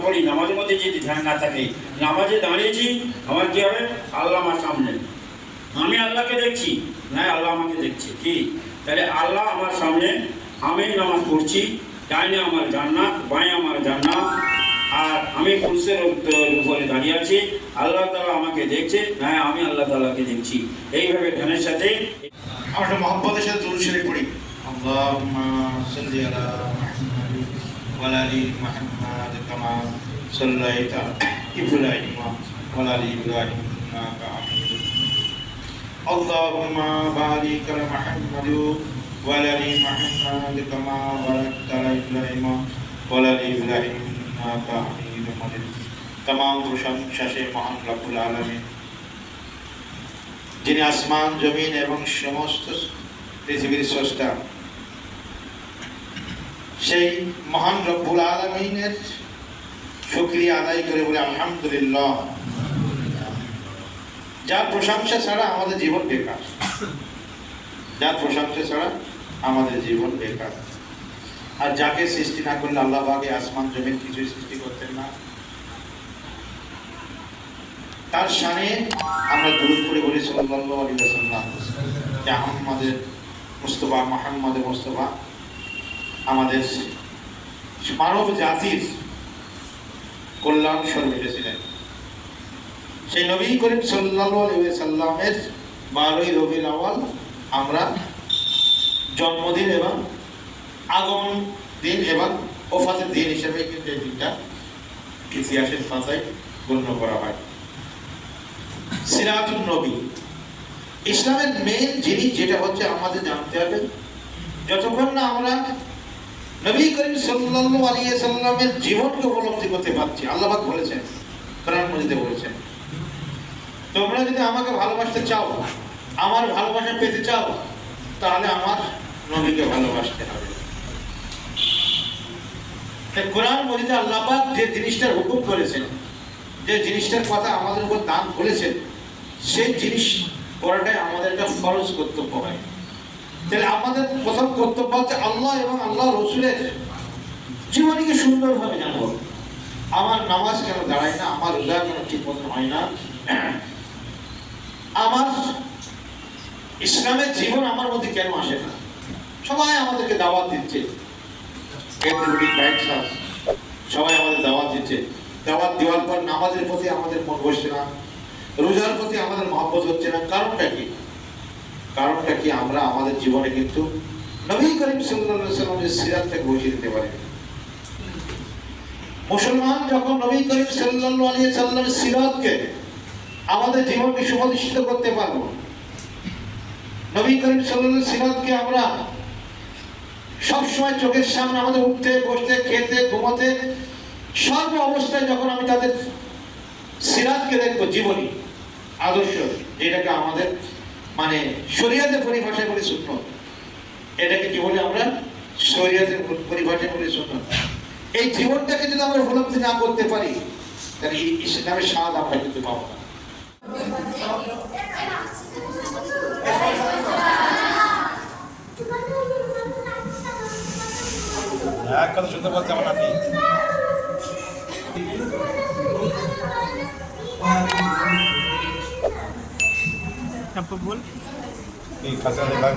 পড়ি, নামাজের মধ্যে যদি ধ্যান না থাকে, নামাজে দাঁড়িয়েছি, আমার কী হবে? আল্লাহ আমার সামনে, আমি আল্লাহকে দেখছি, না আল্লাহ আমাকে দেখছে। কি তাহলে আল্লাহ আমার সামনে, আমি নামাজ পড়ছি, ডাইনে আমার জান্নাত, বাঁয়ে আমার জান্নাত, আর আমি কুরসির উপরে দাঁড়িয়ে আছি, আল্লাহ তাআলা আমাকে দেখছে, না আমি আল্লাহ তাআলাকে দেখছি। এইভাবে ধ্যানের সাথে আমরা মহব্বতের সাথে দুরূদ শরীফ পড়ি। আল্লাহুম্মা সাল্লি আলা মুহাম্মাদ ওয়া আলা আলি মুহাম্মাদ কামা সাল্লাইতা ইব্রাহিম ওয়া আলা আলি ইব্রাহিম ইন্নাকা হামিদুম মাজিদ। আল্লাহুম্মা বারিক আলা মুহাম্মাদ ওয়া আলা আলি মুহাম্মাদ কামা বারাকতা আলা ইব্রাহিম ওয়া আলা আলি ইব্রাহিম ইন্নাকা হামিদুম মাজিদ। तमाम प्रशंसा से महान रब्बुल आलमीन, যিনি আসমান জমিন এবং সমস্ত পৃথিবীর স্রষ্টা, সেই মহান রব্বুল আলামিনের শুকরিয়া আদায় করে বলে আলহামদুলিল্লাহ। যার প্রশংসা ছাড়া আমাদের জীবন বেকার, যার প্রশংসা ছাড়া আমাদের জীবন বেকার। আর যাকে সৃষ্টি না করলে আল্লাহ পাক আসমান জমিন কিছুই সৃষ্টি করতেন না। তার শানে আমরা দুরূদ পড়ে বলি সাল্লাল্লাহু আলাইহি ওয়াসাল্লাম, যে আমাদের মুস্তাফা মুহাম্মদ মুস্তাফা আমাদের মানব জাতির কল্যাণ স্বরূপ এসেছিলেন। সেই নবী করিম সাল্লাল্লাহু আলাইহি ওয়াসাল্লামের 12ই রবিউল আউয়াল আমরা জন্মদিন এবং আগমন দিন এবং ওফাতের দিন হিসেবে কিন্তু এই দিনটা ইতিহাসের পাতায় গণ্য করা হয়। সিরাতুন নবী, ইসলামের মেইন জিনিস যেটা হচ্ছে আমাদের জানতে হবে, যতক্ষণ না আমরা নবী করিম সাল্লাল্লাহু আলাইহি ওয়াসাল্লামের জীবনকে উপলব্ধি করতে পারছি। আল্লাহ পাক বলেছেন, কোরআন মাজিদে বলেছেন, তোমরা যদি আমাকে ভালোবাসতে চাও, আমার ভালোবাসা পেতে চাও, তাহলে আমার নবীকে ভালোবাসতে হবে। তাই কোরআন মাজিদে আল্লাহ পাক যে জিনিসটার হুকুম করেছেন, যে জিনিসটার কথা আমাদের উপর দান করেছেন, সেই জিনিস করাটাই আমাদের একটা ফরজ কর্তব্য হয়। তাহলে আমাদের প্রথম কর্তব্য হচ্ছে আল্লাহ এবং আল্লাহ রসুলের জীবনীকে সুন্দরভাবে জানবো। আমার নামাজ কেন দাঁড়ায় না, আমার রোজা কেন ঠিক মতো হয় না, আমার ইসলামের জীবন আমার মধ্যে কেন আসে না। সবাই আমাদেরকে দাওয়াত দিচ্ছে, সবাই আমাদের দাওয়াত দিচ্ছে, দাওয়াত দেওয়ার পর নামাজের প্রতি আমাদের মন বসছে না, রোজার প্রতি আমাদের মহব্বত হচ্ছে না। কারণটা কি? কারণটা কি? আমরা আমাদের জীবনে কিন্তু নবী করিম সাল্লাল্লাহু আলাইহি ওয়াসাল্লামের সিরাতটাকে বুঝিয়ে দিতে পারি। মুসলমান যখন নবী করিম সাল্লাল্লাহু আলাইহি ওয়াসাল্লামের সিরাতকে আমাদের জীবনকে সুপ্রতিষ্ঠিত করতে পারবো, নবী করিম সাল্লাল্লাহু আলাইহি সিরাতকে আমরা সবসময় চোখের সামনে আমাদের উঠতে বসতে খেতে ঘুমাতে সর্ব অবস্থায় যখন আমি তাদের সিরাতকে দেখবো, জীবনী আদর্শ, যেটাকে আমাদের মানে শরীয়তের পরিভাষায় বলি সুন্নাত, এটাকে কি বলি আমরা? শরীয়তের পরিভাষায় বলি সুন্নাত। এই জীবনটাকে যদি আমরা উপলব্ধি না করতে পারি, তাহলে ইসলামের স্বাদ আমরা কিন্তু পাবো না। এক কথা শুনতে পাচ্ছি আমার নাতি। বল এই খাসা ভাই